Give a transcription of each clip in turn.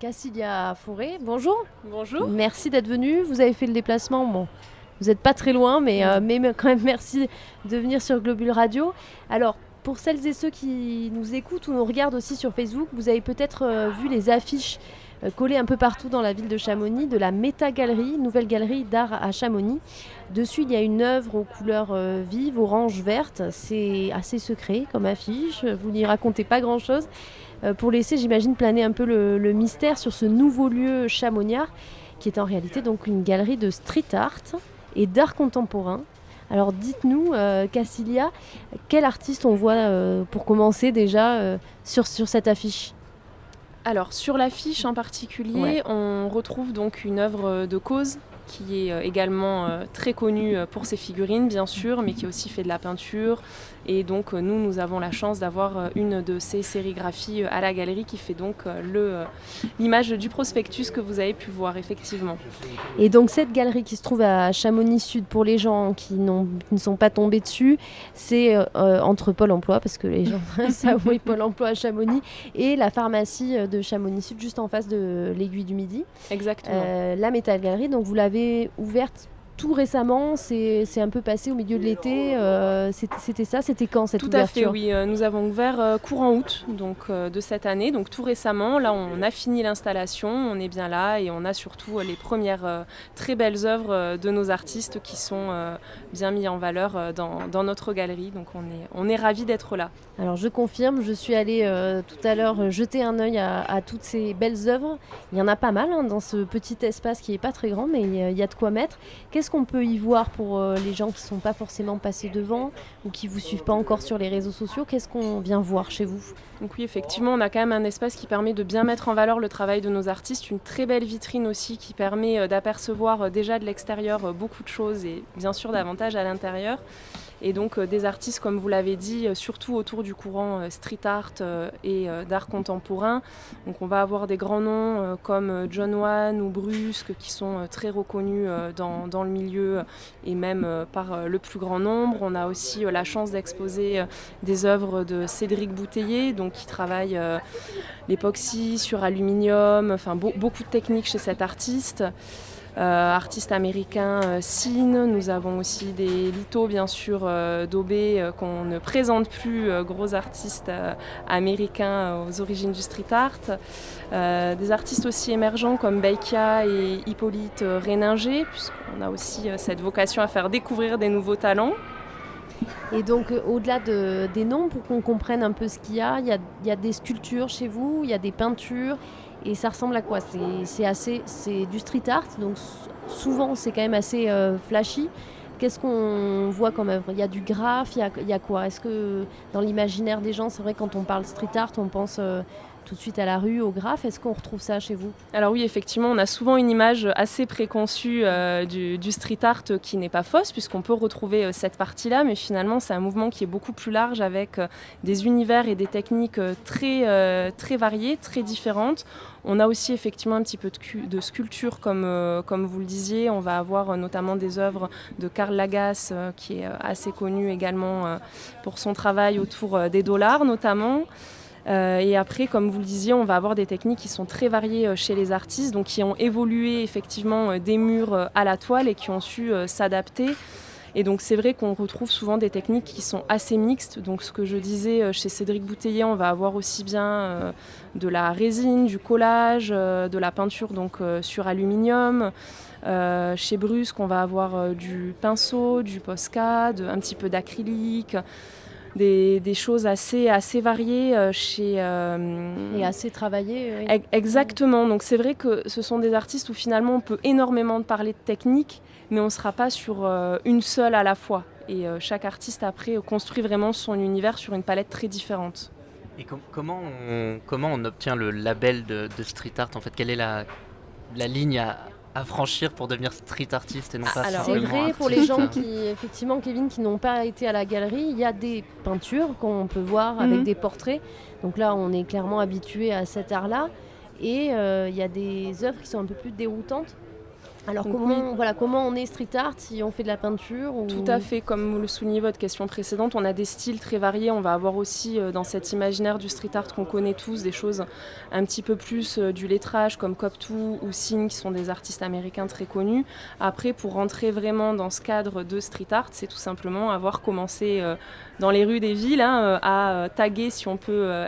Cassilia Fauré, bonjour. Bonjour. Merci d'être venu. Vous avez fait le déplacement. Bon, vous n'êtes pas très loin, mais quand même merci de venir sur Globule Radio. Alors, pour celles et ceux qui nous écoutent ou nous regardent aussi sur Facebook, vous avez peut-être vu les affiches collées un peu partout dans la ville de Chamonix de la Méta Galerie, nouvelle galerie d'art à Chamonix. Dessus, il y a une œuvre aux couleurs vives, orange, verte. C'est assez secret comme affiche. Vous n'y racontez pas grand-chose. Pour laisser, j'imagine, planer un peu le mystère sur ce nouveau lieu chamoniard, qui est en réalité donc une galerie de street art et d'art contemporain. Alors dites-nous, Cassilia, quel artiste on voit pour commencer déjà sur cette affiche? Alors sur l'affiche en particulier, on retrouve donc une œuvre de Cause qui est également très connue pour ses figurines bien sûr, mais qui aussi fait de la peinture. Et donc nous avons la chance d'avoir une de ces sérigraphies à la galerie qui fait donc l'image du prospectus que vous avez pu voir effectivement. Et donc cette galerie qui se trouve à Chamonix Sud, pour les gens qui ne sont pas tombés dessus, c'est entre Pôle emploi, parce que les gens savent oui, Pôle emploi à Chamonix, et la pharmacie de Chamonix Sud, juste en face de l'Aiguille du Midi. Exactement. La Métal Galerie, donc vous l'avez ouverte tout récemment, c'est un peu passé au milieu de l'été. C'était ça, c'était quand cette ouverture? Tout à fait, oui. Nous avons ouvert courant août donc, de cette année, donc tout récemment. Là, on a fini l'installation, on est bien là et on a surtout les premières très belles œuvres de nos artistes qui sont bien mis en valeur dans notre galerie. Donc on est ravis d'être là. Alors je confirme, je suis allée tout à l'heure jeter un œil à toutes ces belles œuvres. Il y en a pas mal dans ce petit espace qui n'est pas très grand, mais il y a de quoi mettre. Qu'est-ce qu'on peut y voir pour les gens qui ne sont pas forcément passés devant ou qui ne vous suivent pas encore sur les réseaux sociaux? Qu'est-ce qu'on vient voir chez vous? Donc oui, effectivement, on a quand même un espace qui permet de bien mettre en valeur le travail de nos artistes, une très belle vitrine aussi qui permet d'apercevoir déjà de l'extérieur beaucoup de choses et bien sûr davantage à l'intérieur. Et donc des artistes, comme vous l'avez dit, surtout autour du courant street art et d'art contemporain. Donc on va avoir des grands noms comme John Wan ou Brusque qui sont très reconnus dans le milieu et même par le plus grand nombre. On a aussi la chance d'exposer des œuvres de Cédric Bouteiller, donc qui travaille l'époxy sur aluminium, enfin beaucoup de techniques chez cet artiste. Artiste américain Sin, nous avons aussi des lithos bien sûr d'Aubé qu'on ne présente plus, gros artistes américains aux origines du street art. Des artistes aussi émergents comme Beikia et Hippolyte Réninger, puisqu'on a aussi cette vocation à faire découvrir des nouveaux talents. Et donc au-delà des noms, pour qu'on comprenne un peu ce qu'il y a des sculptures chez vous, il y a des peintures. Et ça ressemble à quoi? C'est du street art, donc souvent c'est quand même assez flashy. Qu'est-ce qu'on voit comme œuvre? Il y a du graphe, il y a quoi? Est-ce que dans l'imaginaire des gens, c'est vrai quand on parle street art, on pense tout de suite à la rue, au graphe. Est-ce qu'on retrouve ça chez vous? Alors oui, effectivement, on a souvent une image assez préconçue du street art qui n'est pas fausse, puisqu'on peut retrouver cette partie-là, mais finalement, c'est un mouvement qui est beaucoup plus large avec des univers et des techniques très variées, très différentes. On a aussi effectivement un petit peu de sculpture, comme vous le disiez. On va avoir notamment des œuvres de Karl Lagasse, qui est assez connu également pour son travail autour des dollars notamment. Et après, comme vous le disiez, on va avoir des techniques qui sont très variées chez les artistes, donc qui ont évolué effectivement des murs à la toile et qui ont su s'adapter. Et donc c'est vrai qu'on retrouve souvent des techniques qui sont assez mixtes. Donc ce que je disais, chez Cédric Bouteiller, on va avoir aussi bien de la résine, du collage, de la peinture donc, sur aluminium. Chez Brusque, on va avoir du pinceau, du Posca, un petit peu d'acrylique. Des choses assez variées Et assez travaillé, oui. Exactement, donc c'est vrai que ce sont des artistes où finalement on peut énormément parler de technique, mais on ne sera pas sur une seule à la fois. Et chaque artiste après construit vraiment son univers sur une palette très différente. Et comment on obtient le label de street art en fait? Quelle est la ligne à franchir pour devenir street artiste et non pas C'est simplement vrai, artiste? pour les gens qui, effectivement, Kevin, qui n'ont pas été à la galerie, il y a des peintures qu'on peut voir avec des portraits. Donc là, on est clairement habitué à cet art-là. Et il y a des œuvres qui sont un peu plus déroutantes. Alors Donc comment on est street art si on fait de la peinture ou... Tout à fait, comme le soulignait votre question précédente, on a des styles très variés. On va avoir aussi dans cet imaginaire du street art qu'on connaît tous des choses un petit peu plus du lettrage comme Coptou ou Sin qui sont des artistes américains très connus. Après, pour rentrer vraiment dans ce cadre de street art, c'est tout simplement avoir commencé dans les rues des villes à taguer, si on peut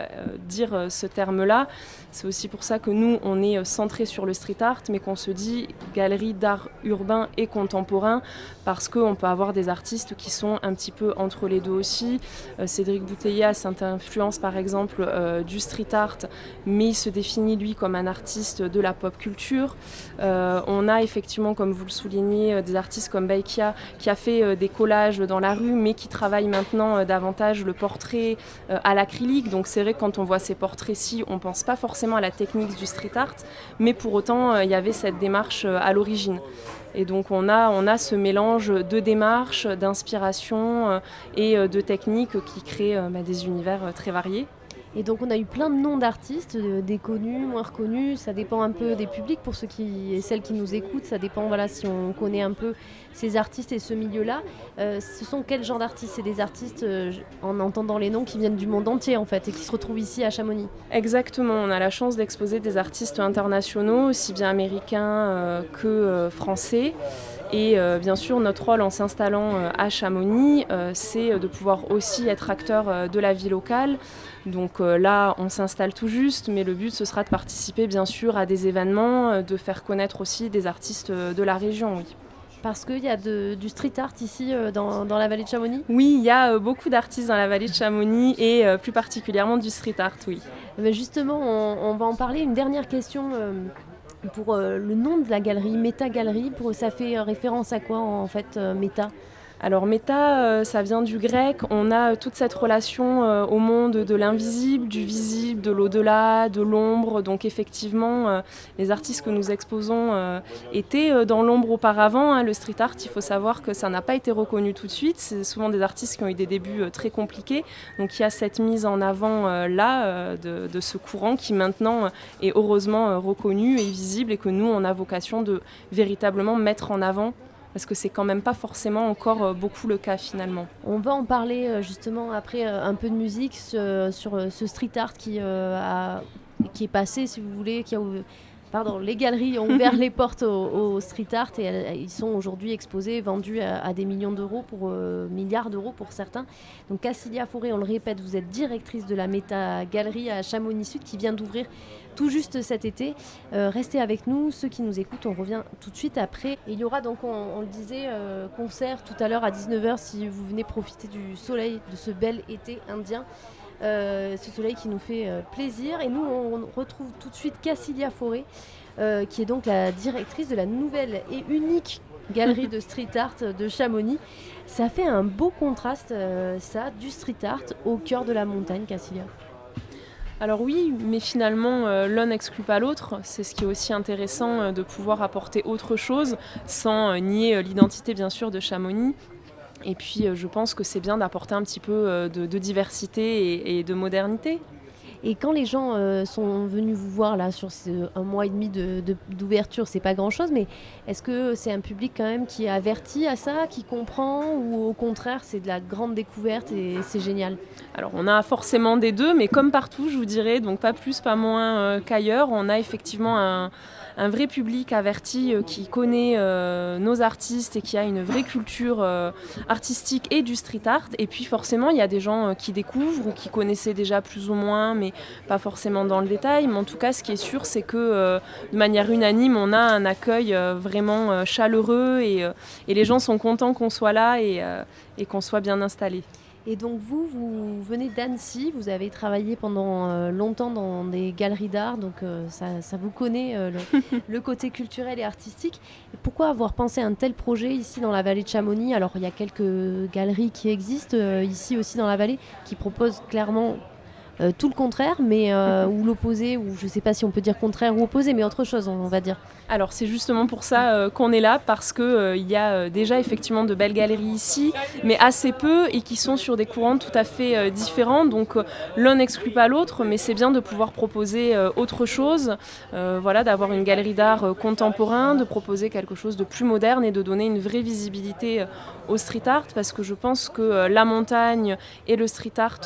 dire ce terme-là. C'est aussi pour ça que nous, on est centré sur le street art, mais qu'on se dit galerie d'art urbain et contemporain, parce qu'on peut avoir des artistes qui sont un petit peu entre les deux aussi. Cédric Bouteiller a cette influence, par exemple, du street art, mais il se définit, lui, comme un artiste de la pop culture. On a effectivement, comme vous le soulignez, des artistes comme Baikia, qui a fait des collages dans la rue, mais qui travaille maintenant davantage le portrait à l'acrylique. Donc c'est vrai que quand on voit ces portraits-ci, on ne pense pas forcément à la technique du street art, mais pour autant, il y avait cette démarche à l'origine. Et donc on a ce mélange de démarches, d'inspiration et de techniques qui créent des univers très variés. Et donc on a eu plein de noms d'artistes, des connus, moins reconnus, ça dépend un peu des publics pour ceux et celles qui nous écoutent, ça dépend si on connaît un peu ces artistes et ce milieu-là. Ce sont quel genre d'artistes? C'est des artistes, en entendant les noms, qui viennent du monde entier en fait et qui se retrouvent ici à Chamonix. Exactement, on a la chance d'exposer des artistes internationaux, aussi bien américains que français. Et bien sûr, notre rôle en s'installant à Chamonix, c'est de pouvoir aussi être acteur de la vie locale. Donc là, on s'installe tout juste, mais le but, ce sera de participer bien sûr à des événements, de faire connaître aussi des artistes de la région, oui. Parce qu'il y a du street art ici dans la vallée de Chamonix? Oui, il y a beaucoup d'artistes dans la vallée de Chamonix et plus particulièrement du street art, oui. Mais justement, on va en parler. Une dernière question pour le nom de la galerie, Méta Galerie. Ça fait référence à quoi en fait, Méta? Alors méta, ça vient du grec. On a toute cette relation au monde de l'invisible, du visible, de l'au-delà, de l'ombre. Donc effectivement, les artistes que nous exposons étaient dans l'ombre auparavant. Le street art, il faut savoir que ça n'a pas été reconnu tout de suite. C'est souvent des artistes qui ont eu des débuts très compliqués. Donc il y a cette mise en avant de ce courant qui maintenant est heureusement reconnu et visible et que nous, on a vocation de véritablement mettre en avant. Parce que c'est quand même pas forcément encore beaucoup le cas finalement. On va en parler justement après un peu de musique sur ce street art qui est passé, si vous voulez, les galeries ont ouvert les portes au street art et ils sont aujourd'hui exposés, vendus à des millions d'euros, milliards d'euros pour certains. Donc Cassilia Fauré, on le répète, vous êtes directrice de la Méta Galerie à Chamonix-Sud qui vient d'ouvrir tout juste cet été. Restez avec nous, ceux qui nous écoutent, on revient tout de suite après. Et il y aura donc, on le disait, concert tout à l'heure à 19h si vous venez profiter du soleil de ce bel été indien. Ce soleil qui nous fait plaisir. Et nous, on retrouve tout de suite Cassilia Fauré, qui est donc la directrice de la nouvelle et unique galerie de street art de Chamonix. Ça fait un beau contraste, du street art au cœur de la montagne, Cassilia. Alors oui, mais finalement, l'un n'exclut pas l'autre. C'est ce qui est aussi intéressant de pouvoir apporter autre chose sans nier l'identité, bien sûr, de Chamonix. Et puis, je pense que c'est bien d'apporter un petit peu de diversité et de modernité. Et quand les gens sont venus vous voir là sur un mois et demi d'ouverture, c'est pas grand-chose, mais est-ce que c'est un public quand même qui est averti à ça, qui comprend, ou au contraire c'est de la grande découverte et c'est génial? Alors on a forcément des deux, mais comme partout je vous dirais, donc pas plus, pas moins qu'ailleurs, on a effectivement un vrai public averti qui connaît nos artistes et qui a une vraie culture artistique et du street art. Et puis forcément, il y a des gens qui découvrent ou qui connaissaient déjà plus ou moins, mais pas forcément dans le détail. Mais en tout cas, ce qui est sûr, c'est que de manière unanime, on a un accueil vraiment chaleureux et les gens sont contents qu'on soit là et qu'on soit bien installés. Et donc vous venez d'Annecy, vous avez travaillé pendant longtemps dans des galeries d'art, donc ça vous connaît le côté culturel et artistique. Et pourquoi avoir pensé à un tel projet ici dans la vallée de Chamonix? Alors il y a quelques galeries qui existent ici aussi dans la vallée, qui proposent clairement tout le contraire, mais ou l'opposé, ou je sais pas si on peut dire contraire ou opposé, mais autre chose, on va dire. Alors c'est justement pour ça qu'on est là, parce qu'il y a déjà effectivement de belles galeries ici, mais assez peu et qui sont sur des courants tout à fait différents. Donc l'un n'exclut pas l'autre, mais c'est bien de pouvoir proposer autre chose, voilà, d'avoir une galerie d'art contemporain, de proposer quelque chose de plus moderne et de donner une vraie visibilité au street art, parce que je pense que la montagne et le street art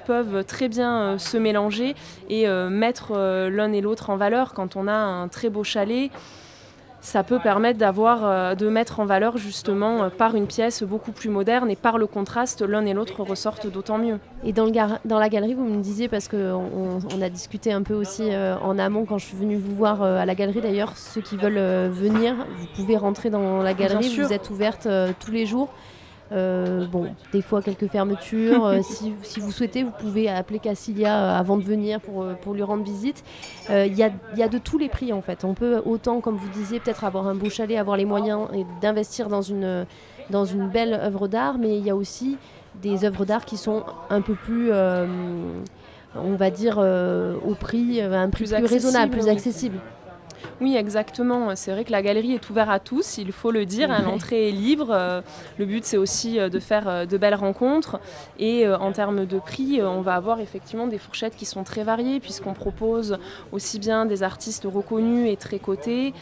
peuvent très bien se mélanger et mettre l'un et l'autre en valeur. Quand on a un très beau chalet, ça peut permettre de mettre en valeur justement par une pièce beaucoup plus moderne, et par le contraste, l'un et l'autre ressortent d'autant mieux. Et dans la galerie, vous me disiez, parce qu'on a discuté un peu aussi en amont quand je suis venue vous voir à la galerie d'ailleurs, ceux qui veulent venir, vous pouvez rentrer dans la galerie, vous êtes ouverte tous les jours. Des fois quelques fermetures. Si vous souhaitez, vous pouvez appeler Cassilia avant de venir pour lui rendre visite. Il y a de tous les prix en fait. On peut autant, comme vous disiez, peut-être avoir un beau chalet, avoir les moyens d'investir dans une belle œuvre d'art, mais il y a aussi des œuvres d'art qui sont un peu plus, on va dire, au prix, un prix plus raisonnable, plus accessible. Oui, exactement. C'est vrai que la galerie est ouverte à tous, il faut le dire. L'entrée est libre. Le but, c'est aussi de faire de belles rencontres. Et en termes de prix, on va avoir effectivement des fourchettes qui sont très variées, puisqu'on propose aussi bien des artistes reconnus et très cotés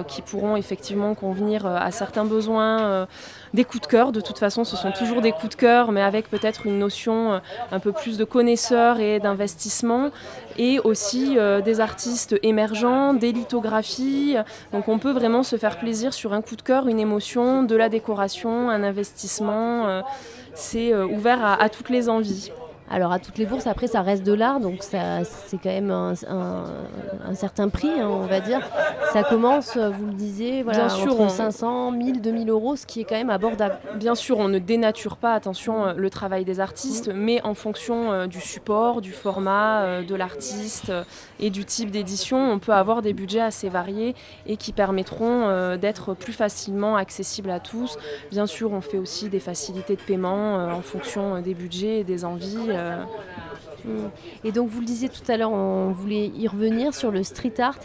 qui pourront effectivement convenir à certains besoins. Des coups de cœur, de toute façon, ce sont toujours des coups de cœur, mais avec peut-être une notion un peu plus de connaisseurs et d'investissement. Et aussi des artistes émergents, des lithographies. Donc on peut vraiment se faire plaisir sur un coup de cœur, une émotion, de la décoration, un investissement. C'est ouvert à toutes les envies. Alors à toutes les bourses, après ça reste de l'art, donc c'est quand même un certain prix, hein, on va dire. Ça commence, vous le disiez, voilà, bien sûr, entre 500, 1000, 2000 euros, ce qui est quand même abordable. Bien sûr, on ne dénature pas, attention, le travail des artistes, mais en fonction du support, du format de l'artiste et du type d'édition, on peut avoir des budgets assez variés et qui permettront d'être plus facilement accessibles à tous. Bien sûr, on fait aussi des facilités de paiement en fonction des budgets et des envies. Et donc vous le disiez tout à l'heure, on voulait y revenir sur le street art.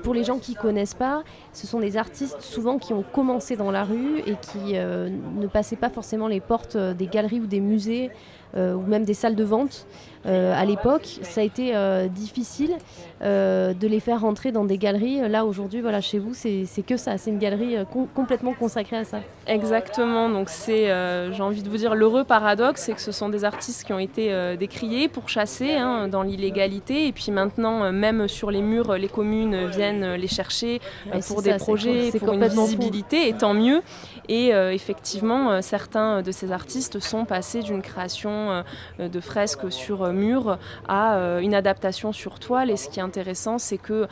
Pour les gens qui ne connaissent pas, ce sont des artistes souvent qui ont commencé dans la rue et qui ne passaient pas forcément les portes des galeries ou des musées ou même des salles de vente. À l'époque, ça a été difficile de les faire rentrer dans des galeries. Là, aujourd'hui, voilà, chez vous, c'est que ça. C'est une galerie complètement consacrée à ça. Exactement. Donc c'est, j'ai envie de vous dire, l'heureux paradoxe, c'est que ce sont des artistes qui ont été décriés, pourchassés dans l'illégalité. Et puis maintenant, même sur les murs, les communes viennent les chercher pour des projets, pour une visibilité, et tant mieux. Et effectivement, certains de ces artistes sont passés d'une création de fresques sur mur à une adaptation sur toile. Et ce qui est intéressant, c'est que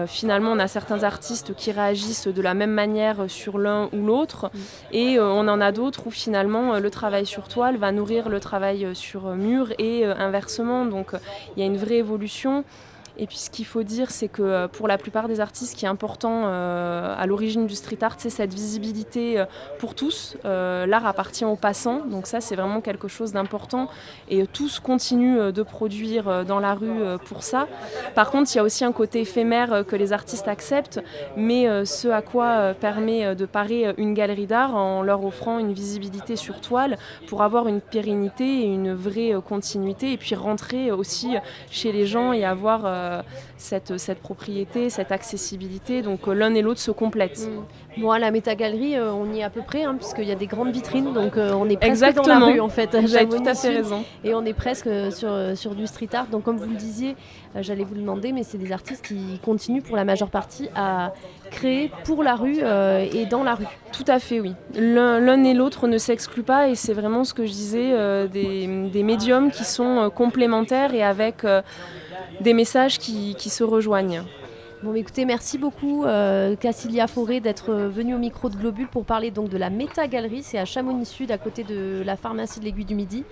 finalement, on a certains artistes qui réagissent de la même manière sur l'un ou l'autre, et on en a d'autres où finalement le travail sur toile va nourrir le travail sur mur et inversement. Donc il y a une vraie évolution. Et puis ce qu'il faut dire, c'est que pour la plupart des artistes, ce qui est important à l'origine du street art, c'est cette visibilité pour tous. L'art appartient aux passants, donc ça c'est vraiment quelque chose d'important. Et tous continuent de produire dans la rue pour ça. Par contre, il y a aussi un côté éphémère que les artistes acceptent, mais ce à quoi permet de parer une galerie d'art en leur offrant une visibilité sur toile pour avoir une pérennité et une vraie continuité, et puis rentrer aussi chez les gens et avoir cette propriété, cette accessibilité. Donc l'un et l'autre se complètent. Bon, à la Métagalerie, on y est à peu près, puisqu'il y a des grandes vitrines, donc on est presque dans la rue en fait. Vous avez tout à fait raison. Et on est presque sur du street art. Donc comme vous le disiez, j'allais vous le demander, mais c'est des artistes qui continuent pour la majeure partie à créer pour la rue et dans la rue. Tout à fait, oui. L'un et l'autre ne s'excluent pas, et c'est vraiment ce que je disais, des médiums qui sont complémentaires et avec des messages qui se rejoignent. Bon, écoutez, merci beaucoup Cassilia Fauré d'être venue au micro de Globule pour parler donc de la Métagalerie. C'est à Chamonix-Sud, à côté de la pharmacie de l'Aiguille du Midi.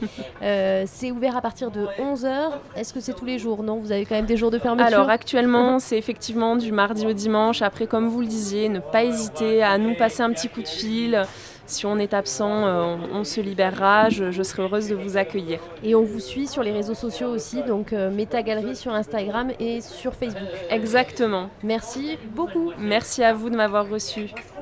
C'est ouvert à partir de 11h. Est-ce que c'est tous les jours? Non, vous avez quand même des jours de fermeture? Alors actuellement, c'est effectivement du mardi au dimanche. Après, comme vous le disiez, ne pas hésiter à nous passer un petit coup de fil. Si on est absent, on se libérera. Je serai heureuse de vous accueillir. Et on vous suit sur les réseaux sociaux aussi, donc Métagalerie sur Instagram et sur Facebook. Exactement. Merci beaucoup. Merci à vous de m'avoir reçue.